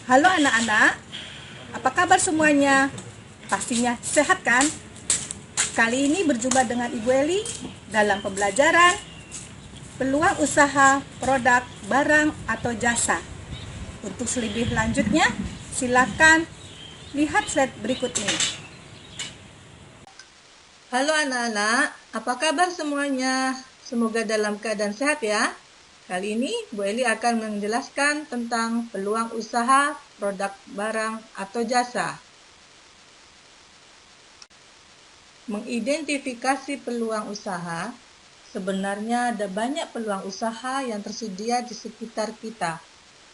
Halo anak-anak, apa kabar semuanya? Pastinya sehat kan? Kali ini berjumpa dengan Ibu Eli dalam pembelajaran peluang usaha, produk, barang, atau jasa. Untuk lebih lanjutnya, silakan lihat slide berikut ini. Halo anak-anak, apa kabar semuanya? Semoga dalam keadaan sehat ya. Kali ini Bu Eli akan menjelaskan tentang peluang usaha, produk, barang, atau jasa. Mengidentifikasi peluang usaha, sebenarnya ada banyak peluang usaha yang tersedia di sekitar kita.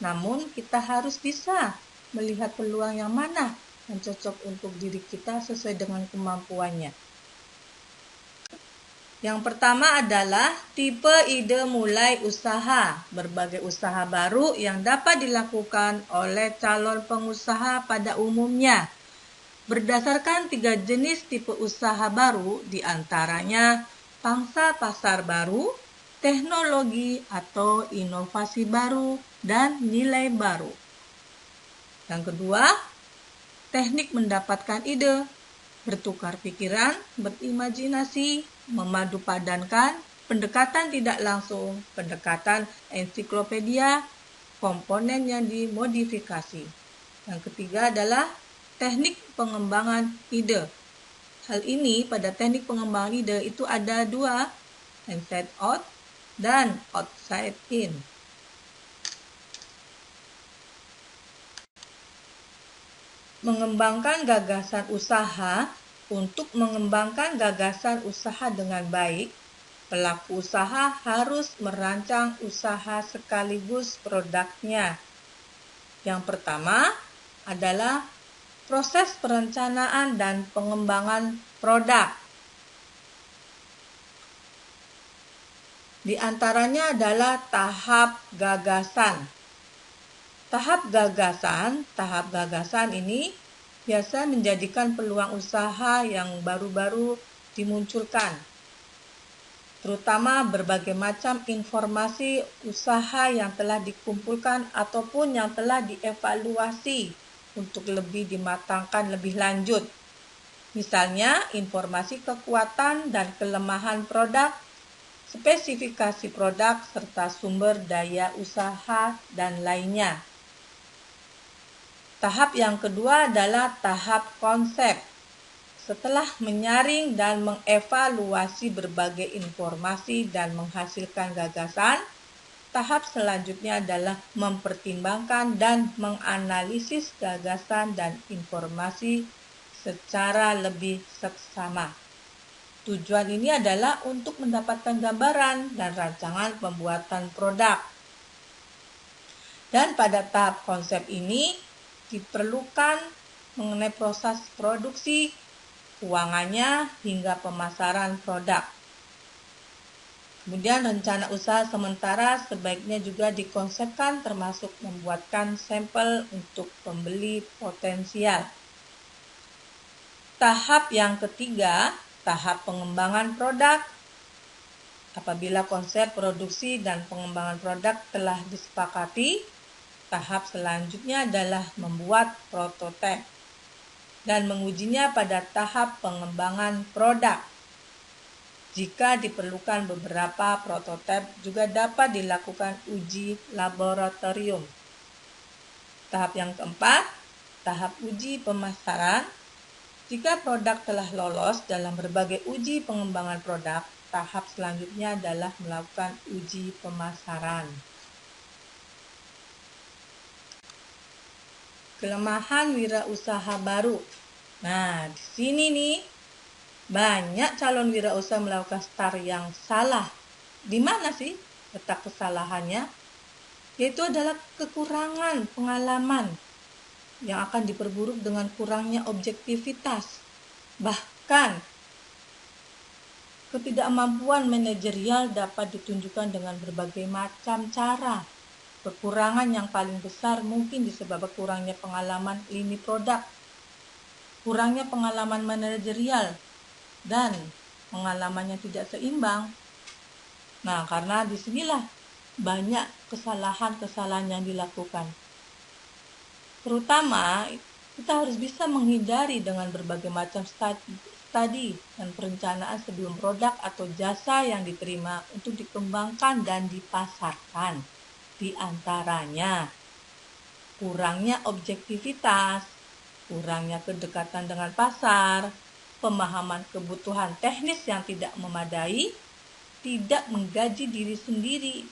Namun kita harus bisa melihat peluang yang mana yang cocok untuk diri kita sesuai dengan kemampuannya. Yang pertama adalah tipe ide mulai usaha. Berbagai usaha baru yang dapat dilakukan oleh calon pengusaha pada umumnya. Berdasarkan 3 jenis tipe usaha baru, diantaranya pangsa pasar baru, teknologi atau inovasi baru, dan nilai baru. Yang kedua, teknik mendapatkan ide. Bertukar pikiran, berimajinasi, memadupadankan, pendekatan tidak langsung, pendekatan ensiklopedia, komponen yang dimodifikasi. Yang ketiga adalah teknik pengembangan ide. Hal ini pada teknik pengembangan ide itu ada 2, inside out dan outside in. Mengembangkan gagasan usaha. Untuk mengembangkan gagasan usaha dengan baik, pelaku usaha harus merancang usaha sekaligus produknya. Yang pertama adalah proses perencanaan dan pengembangan produk. Di antaranya adalah tahap gagasan. Tahap gagasan ini biasa menjadikan peluang usaha yang baru-baru dimunculkan, terutama berbagai macam informasi usaha yang telah dikumpulkan ataupun yang telah dievaluasi untuk lebih dimatangkan lebih lanjut. Misalnya, informasi kekuatan dan kelemahan produk, spesifikasi produk, serta sumber daya usaha, dan lainnya. Tahap yang kedua adalah tahap konsep. Setelah menyaring dan mengevaluasi berbagai informasi dan menghasilkan gagasan, tahap selanjutnya adalah mempertimbangkan dan menganalisis gagasan dan informasi secara lebih seksama. Tujuan ini adalah untuk mendapatkan gambaran dan rancangan pembuatan produk. Dan pada tahap konsep ini diperlukan mengenai proses produksi, keuangannya, hingga pemasaran produk. Kemudian rencana usaha sementara sebaiknya juga dikonsepkan termasuk membuatkan sampel untuk pembeli potensial. Tahap yang ketiga, tahap pengembangan produk. Apabila konsep produksi dan pengembangan produk telah disepakati, tahap selanjutnya adalah membuat prototipe dan mengujinya pada tahap pengembangan produk. Jika diperlukan beberapa prototipe juga dapat dilakukan uji laboratorium. Tahap yang keempat, tahap uji pemasaran. Jika produk telah lolos dalam berbagai uji pengembangan produk, tahap selanjutnya adalah melakukan uji pemasaran. Kelemahan wirausaha baru. Nah, di sini nih banyak calon wirausaha melakukan start yang salah. Di mana sih letak kesalahannya? Yaitu adalah kekurangan pengalaman yang akan diperburuk dengan kurangnya objektivitas. Bahkan ketidakmampuan manajerial dapat ditunjukkan dengan berbagai macam cara. Kekurangan yang paling besar mungkin disebabkan kurangnya pengalaman lini produk, kurangnya pengalaman manajerial, dan pengalamannya tidak seimbang. Nah, karena disinilah banyak kesalahan-kesalahan yang dilakukan. Terutama kita harus bisa menghindari dengan berbagai macam studi dan perencanaan sebelum produk atau jasa yang diterima untuk dikembangkan dan dipasarkan. Di antaranya, kurangnya objektivitas, kurangnya kedekatan dengan pasar, pemahaman kebutuhan teknis yang tidak memadai, tidak menggaji diri sendiri,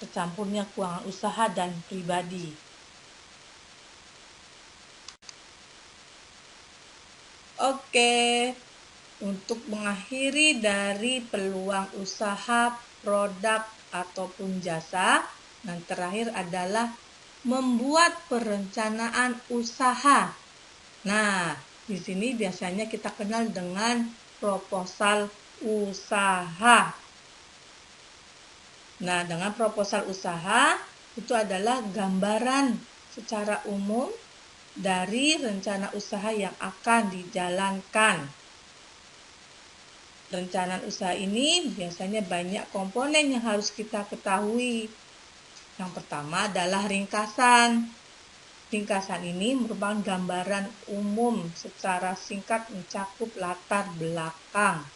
tercampurnya keuangan usaha dan pribadi. Oke, untuk mengakhiri dari peluang usaha, produk, ataupun jasa, yang terakhir adalah membuat perencanaan usaha. Nah, di sini biasanya kita kenal dengan proposal usaha. Nah, dengan proposal usaha itu adalah gambaran secara umum dari rencana usaha yang akan dijalankan. Rencana usaha ini biasanya banyak komponen yang harus kita ketahui. Yang pertama adalah ringkasan. Ringkasan ini merupakan gambaran umum secara singkat mencakup latar belakang,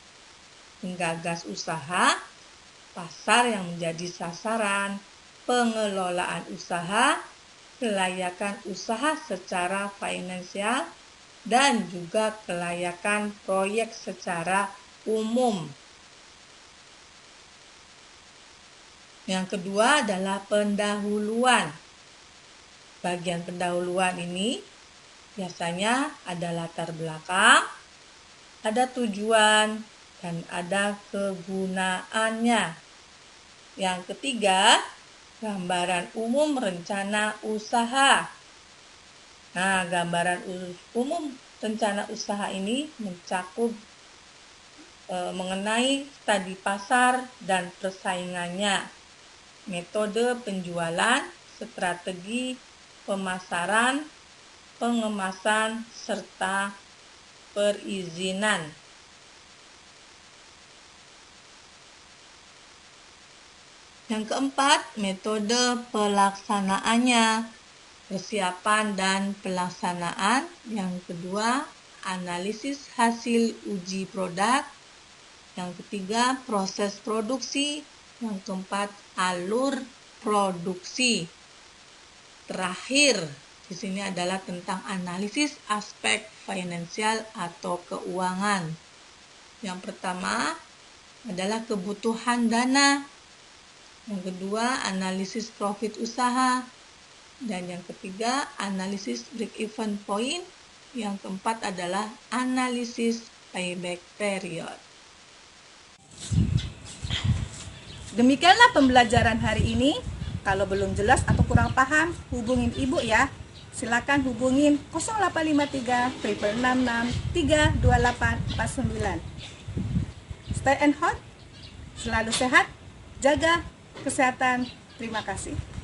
penggagas usaha, pasar yang menjadi sasaran, pengelolaan usaha, kelayakan usaha secara finansial, dan juga kelayakan proyek secara umum. Yang kedua adalah pendahuluan. Bagian pendahuluan ini biasanya ada latar belakang, ada tujuan, dan ada kegunaannya. Yang ketiga, gambaran umum rencana usaha. Nah, gambaran umum rencana usaha ini mencakup mengenai studi pasar dan persaingannya, metode penjualan, strategi pemasaran, pengemasan, serta perizinan. Yang keempat, metode pelaksanaannya, persiapan dan pelaksanaan. Yang kedua, analisis hasil uji produk. Yang ketiga, proses produksi. Yang keempat, alur produksi. Terakhir, di sini adalah tentang analisis aspek finansial atau keuangan. Yang pertama adalah kebutuhan dana. Yang kedua, analisis profit usaha. Dan yang ketiga, analisis break-even point. Yang keempat adalah analisis payback period. Demikianlah pembelajaran hari ini. Kalau belum jelas atau kurang paham, hubungin Ibu ya. Silakan hubungin 0853 66 328 49. Stay and hot, selalu sehat, jaga kesehatan. Terima kasih.